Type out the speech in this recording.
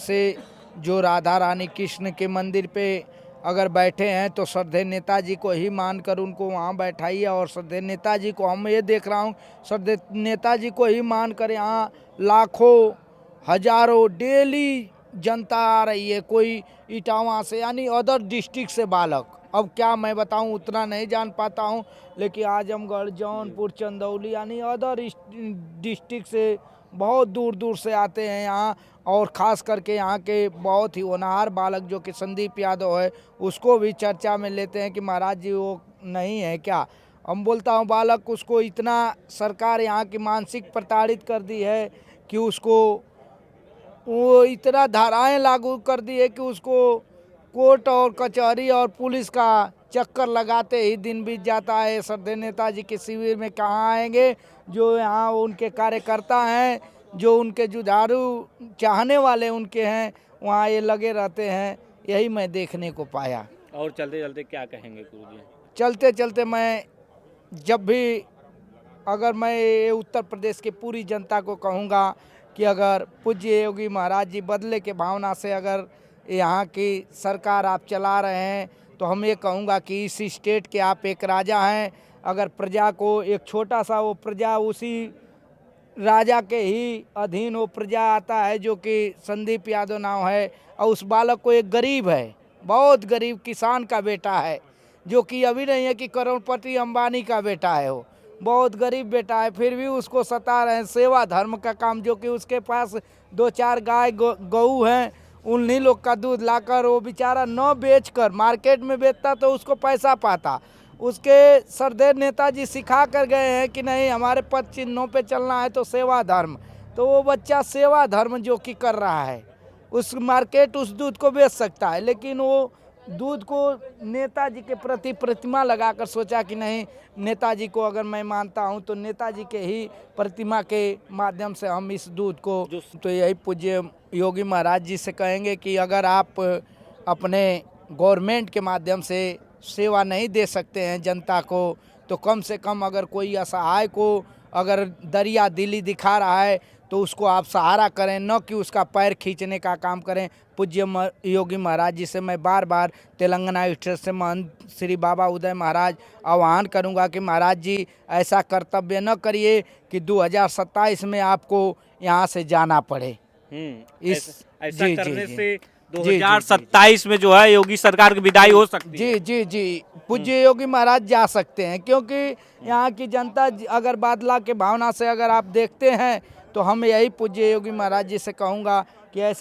से जो राधा रानी कृष्ण के मंदिर पे अगर बैठे हैं तो श्रद्धेय नेताजी को ही मानकर उनको वहाँ बैठाइए। और श्रद्धेय नेताजी को हम ये देख रहा हूँ, श्रद्धेय नेताजी को ही मानकर यहाँ लाखों हजारों डेली जनता आ रही है। कोई इटावा से यानी अदर डिस्ट्रिक्ट से बालक, अब क्या मैं बताऊं, उतना नहीं जान पाता हूं, लेकिन आजमगढ़, जौनपुर, चंदौली यानी अदर डिस्ट्रिक्ट से बहुत दूर दूर से आते हैं यहाँ। और ख़ास करके यहाँ के बहुत ही होनहार बालक जो कि संदीप यादव है, उसको भी चर्चा में लेते हैं कि महाराज जी वो नहीं है क्या। हम बोलता हूँ बालक, उसको इतना सरकार यहाँ की मानसिक प्रताड़ित कर दी है कि उसको वो इतना धाराएं लागू कर दी है कि उसको कोर्ट और कचहरी और पुलिस का चक्कर लगाते ही दिन बीत जाता है। श्रद्धेय नेताजी के शिविर में कहाँ आएंगे। जो यहाँ उनके कार्यकर्ता हैं, जो उनके जुझारू चाहने वाले उनके हैं, वहाँ ये लगे रहते हैं। यही मैं देखने को पाया। और चलते चलते क्या कहेंगे गुरुजी? चलते चलते मैं जब भी अगर मैं ये उत्तर प्रदेश की पूरी जनता को कहूँगा कि अगर पूज्य योगी महाराज जी बदले के भावना से अगर यहाँ की सरकार आप चला रहे हैं, तो हम ये कहूँगा कि इस स्टेट के आप एक राजा हैं। अगर प्रजा को एक छोटा सा वो प्रजा उसी राजा के ही अधीन वो प्रजा आता है जो कि संदीप यादव नाम है, और उस बालक को एक गरीब है, बहुत गरीब किसान का बेटा है, जो कि अभी नहीं है कि करोड़पति अंबानी का बेटा है, वो बहुत गरीब बेटा है, फिर भी उसको सता रहे हैं। सेवा धर्म का काम, जो कि उसके पास 2-4 गाय गऊ हैं, उन्हीं लोग का दूध लाकर वो बेचारा न बेचकर मार्केट में बेचता तो उसको पैसा पाता। उसके श्रद्धेय नेताजी सिखा कर गए हैं कि नहीं, हमारे पद चिन्हों पे चलना है तो सेवा धर्म। तो वो बच्चा सेवा धर्म जो कि कर रहा है, उस मार्केट उस दूध को बेच सकता है, लेकिन वो दूध को नेताजी के प्रति प्रतिमा लगाकर सोचा कि नहीं, नेताजी को अगर मैं मानता हूं तो नेताजी के ही प्रतिमा के माध्यम से हम इस दूध को। तो यही पूज्य योगी महाराज जी से कहेंगे कि अगर आप अपने गवर्नमेंट के माध्यम से सेवा नहीं दे सकते हैं जनता को, तो कम से कम अगर कोई असहाय को अगर दरिया दिली दिखा रहा है तो उसको आप सहारा करें, न कि उसका पैर खींचने का काम करें। पूज्य योगी महाराज जी से मैं बार बार तेलंगाना स्टेट से महंत श्री बाबा उदय महाराज आह्वान करूंगा कि महाराज जी ऐसा कर्तव्य न करिए कि 2027 में आपको यहाँ से जाना पड़े। ऐसा करने से 2027 में जो है योगी सरकार की विदाई हो सकती है। जी पूज्य योगी महाराज जा सकते हैं, क्योंकि यहाँ की जनता अगर बादला के भावना से अगर आप देखते हैं, तो हम यही पूज्य योगी महाराज जी से कहूँगा कि ऐसा